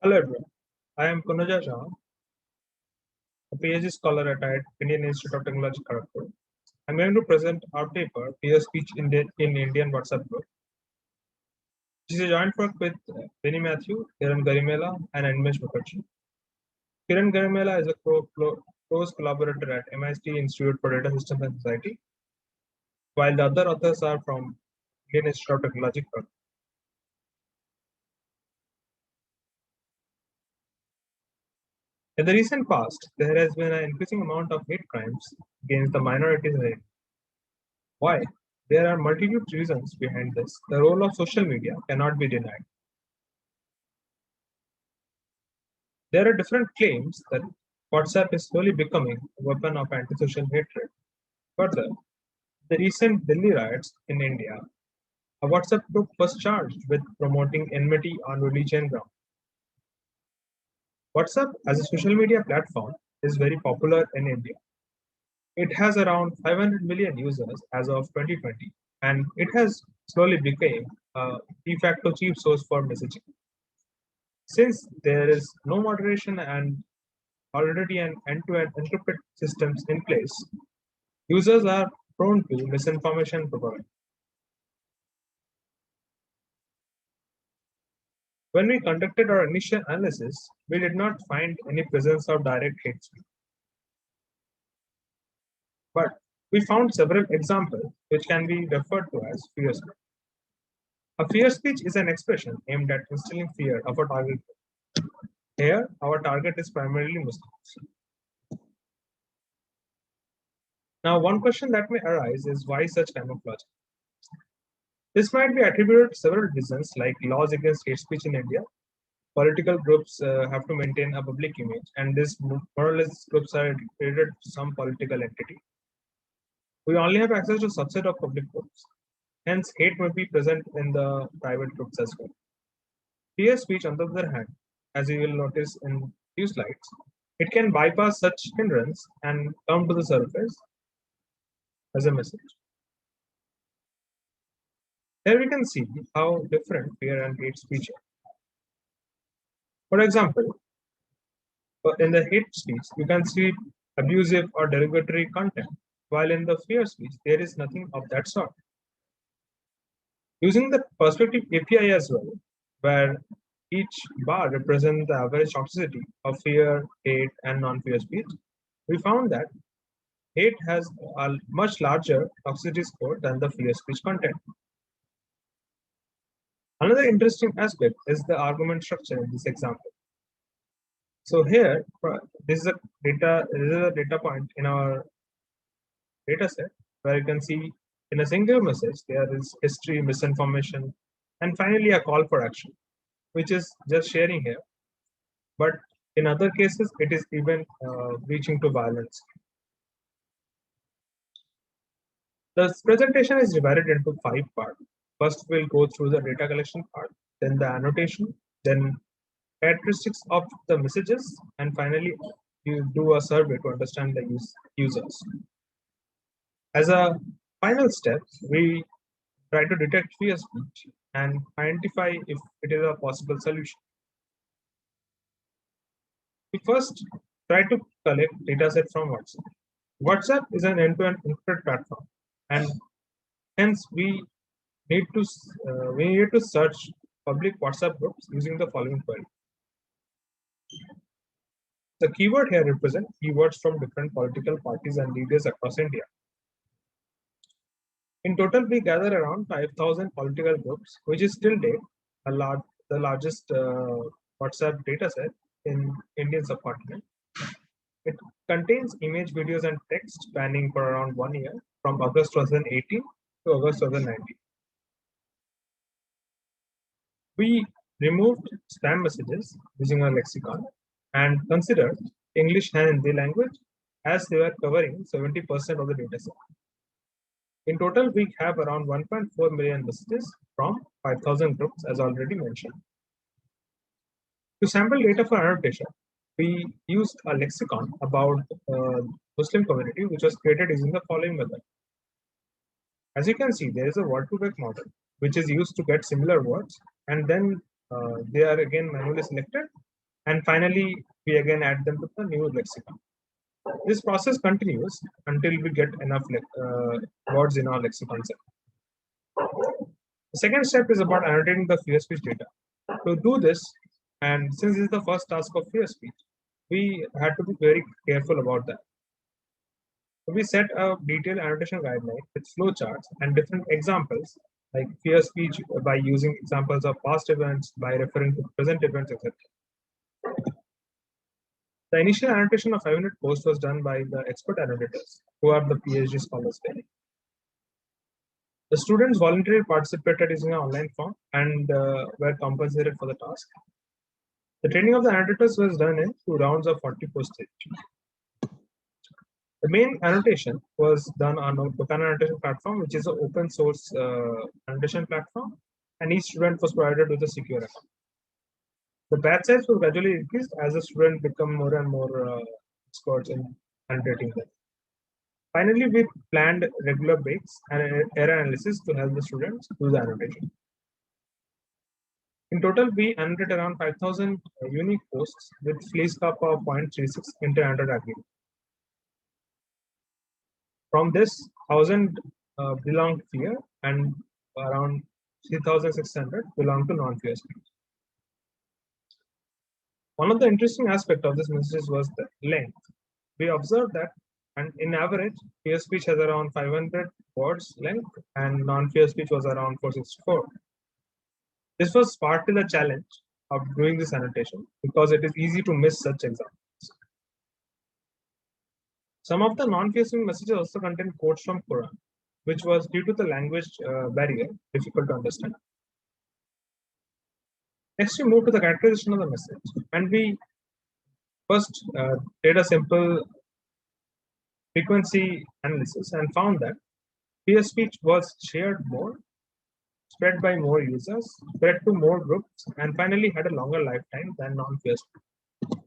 Hello everyone, I am Punyajoy Saha, a PhD scholar at Indian Institute of Technology, Kharagpur. I am going to present our paper, Peer Speech in Indian WhatsApp Group. This is a joint work with Vinny Matthew, Kiran Garimela, and Animesh Mukherjee. Kiran Garimela is a close collaborator at MIT Institute for Data Systems and Society, while the other authors are from Indian Institute of Technology, Kharagpur. In the recent past, there has been an increasing amount of hate crimes against the minorities in India. Why? There are multitude reasons behind this. The role of social media cannot be denied. There are different claims that WhatsApp is slowly becoming a weapon of antisocial hatred. Further, the recent Delhi riots in India, a WhatsApp group was charged with promoting enmity on religion grounds. WhatsApp as a social media platform is very popular in India. It has around 500 million users as of 2020, and it has slowly become a de facto chief source for messaging. Since there is no moderation and already an end-to-end encrypted systems in place, users are prone to misinformation propaganda. When we conducted our initial analysis, we did not find any presence of direct hate speech. But we found several examples which can be referred to as fear speech. A fear speech is an expression aimed at instilling fear of a target group. Here, our target is primarily Muslims. Now, one question that may arise is why such camouflage? This might be attributed to several reasons like laws against hate speech in India. Political groups have to maintain a public image, and these more or less groups are related to some political entity. We only have access to a subset of public groups. Hence, hate may be present in the private groups as well. Fear speech, on the other hand, as you will notice in few slides, it can bypass such hindrance and come to the surface as a message. Here we can see how different fear and hate speech are. For example, in the hate speech, you can see abusive or derogatory content, while in the fear speech, there is nothing of that sort. Using the perspective API as well, where each bar represents the average toxicity of fear, hate, and non-fear speech, we found that hate has a much larger toxicity score than the fear speech content. Another interesting aspect is the argument structure in this example. So here, this is a data point in our data set where you can see in a single message there is history, misinformation, and finally a call for action, which is just sharing here. But in other cases, it is even reaching to violence. This presentation is divided into 5 parts. First, we'll go through the data collection part, then the annotation, then characteristics of the messages, and finally, you do a survey to understand the users. As a final step, we try to detect fear speech and identify if it is a possible solution. We first try to collect dataset from WhatsApp. WhatsApp is an end-to-end encrypted platform, and hence we need to search public WhatsApp groups using the following query. The keyword here represents keywords from different political parties and leaders across India. In total, we gather around 5,000 political groups, which is till date the largest WhatsApp dataset in Indian subcontinent. It contains image, videos, and text spanning for around 1 year, from August 2018 to August 2019. We removed spam messages using a lexicon and considered English and Hindi language as they were covering 70% of the dataset. In total, we have around 1.4 million messages from 5,000 groups, as already mentioned. To sample data for annotation, we used a lexicon about Muslim community, which was created using the following method. As you can see, there is a word-to-vec model, which is used to get similar words, and then they are again manually selected and finally we again add them to the new lexicon. This process continues until we get enough words in our lexicon set. The second step is about annotating the free speech data. To do this, and since this is the first task of free speech, we had to be very careful about that. So we set a detailed annotation guideline with flowcharts and different examples, like free speech by using examples of past events, by referring to present events, etc. The initial annotation of 500 posts was done by the expert annotators, who are the PhD scholars there. The students voluntarily participated using an online form and were compensated for the task. The training of the annotators was done in 2 rounds of 40 posts each. The main annotation was done on a Token annotation platform, which is an open source annotation platform, and each student was provided with a secure account. The batch size was gradually increased as the students become more and more experts in annotating them. Finally, we planned regular breaks and error analysis to help the students do the annotation. In total, we annotated around 5,000 unique posts with fleece kappa of 0.36 inter-annotated aggregate. From this, 1,000 belong to fear and around 3,600 belong to non-fear speech. One of the interesting aspects of this message was the length. We observed that, and in average, fear speech has around 500 words length, and non-fear speech was around 464. This was partly the challenge of doing this annotation because it is easy to miss such examples. Some of the non-fear speech messages also contain quotes from Quran, which was due to the language barrier difficult to understand. Next, we move to the characterization of the message, and we first did a simple frequency analysis and found that fear speech was shared more, spread by more users, spread to more groups, and finally had a longer lifetime than non-fear speech.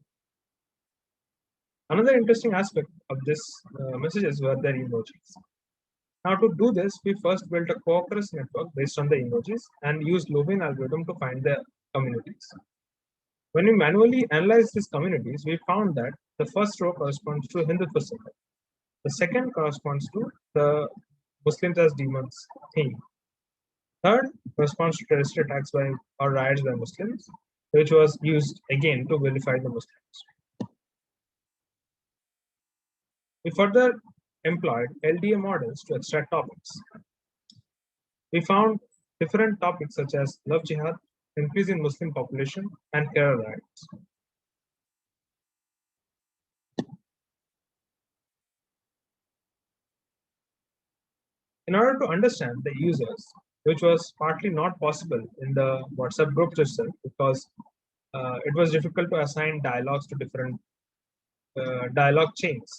Another interesting aspect of this messages were their emojis. Now, to do this, we first built a co-occurrence network based on the emojis and used Lobin algorithm to find the communities. When we manually analyzed these communities, we found that the first row corresponds to Hindutva symbol. The second corresponds to the Muslims as demons theme. Third corresponds to terrorist attacks by or riots by Muslims, which was used again to vilify the Muslims. We further employed LDA models to extract topics. We found different topics such as love jihad, increase in Muslim population, and Kerala riots. In order to understand the users, which was partly not possible in the WhatsApp groups itself because it was difficult to assign dialogues to different dialogue chains.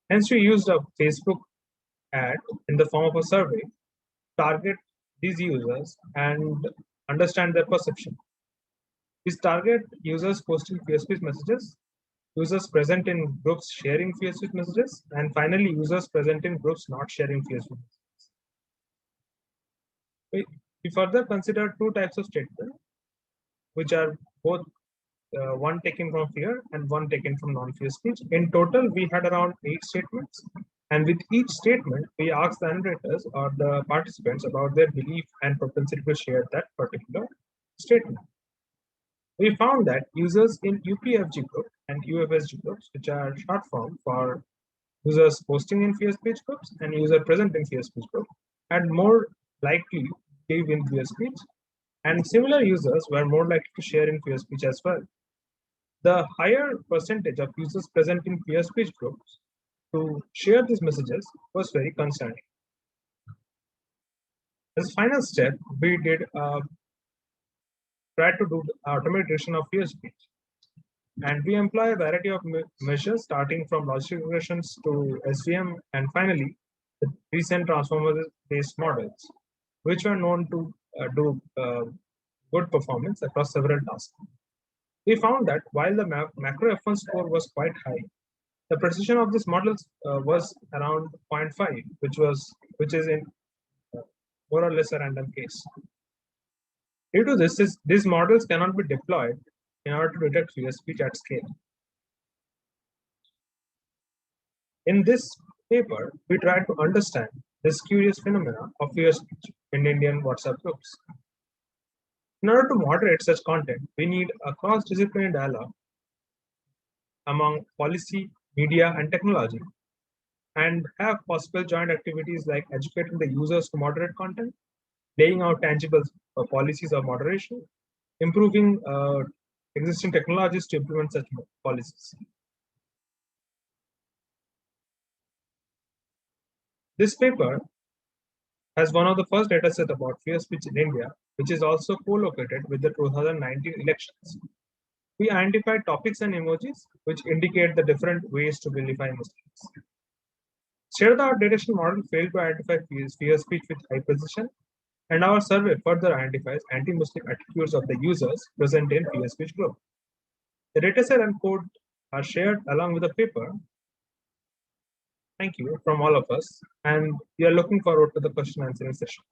Hence, we used a Facebook ad in the form of a survey, target these users and understand their perception. These target users posting fear speech messages, users present in groups sharing fear speech messages, and finally users present in groups not sharing fear speech messages. We further consider two types of statements, which are both one taken from fear and one taken from non-fear speech. In total, we had around 8 statements. And with each statement, we asked the narrators or the participants about their belief and propensity to share that particular statement. We found that users in UPFG group and UFSG groups, which are short form for users posting in fear speech groups and user present in fear speech group, had more likely to live in fear speech, and similar users were more likely to share in fear speech as well. The higher percentage of users present in fear speech groups to share these messages was very concerning. As a final step, we did try to do automation of fear speech. And we employ a variety of measures starting from logic regressions to SVM and finally the recent transformer-based models, which were known to do good performance across several tasks. We found that while the macro F1 score was quite high, the precision of these models was around 0.5, which is in more or less a random case. Due to this, these models cannot be deployed in order to detect fear speech at scale. In this paper, we try to understand this curious phenomena of fear speech in Indian WhatsApp groups. In order to moderate such content, we need a cross-disciplinary dialogue among policy, media, and technology, and have possible joint activities like educating the users to moderate content, laying out tangible policies of moderation, improving existing technologies to implement such policies. This paper has one of the first datasets about fear speech in India, which is also co-located with the 2019 elections. We identified topics and emojis which indicate the different ways to vilify Muslims. State-of-the-art detection model failed to identify fear speech with high precision, and our survey further identifies anti-Muslim attitudes of the users present in fear speech group. The dataset and code are shared along with the paper. Thank you from all of us, and we are looking forward to the question answering session.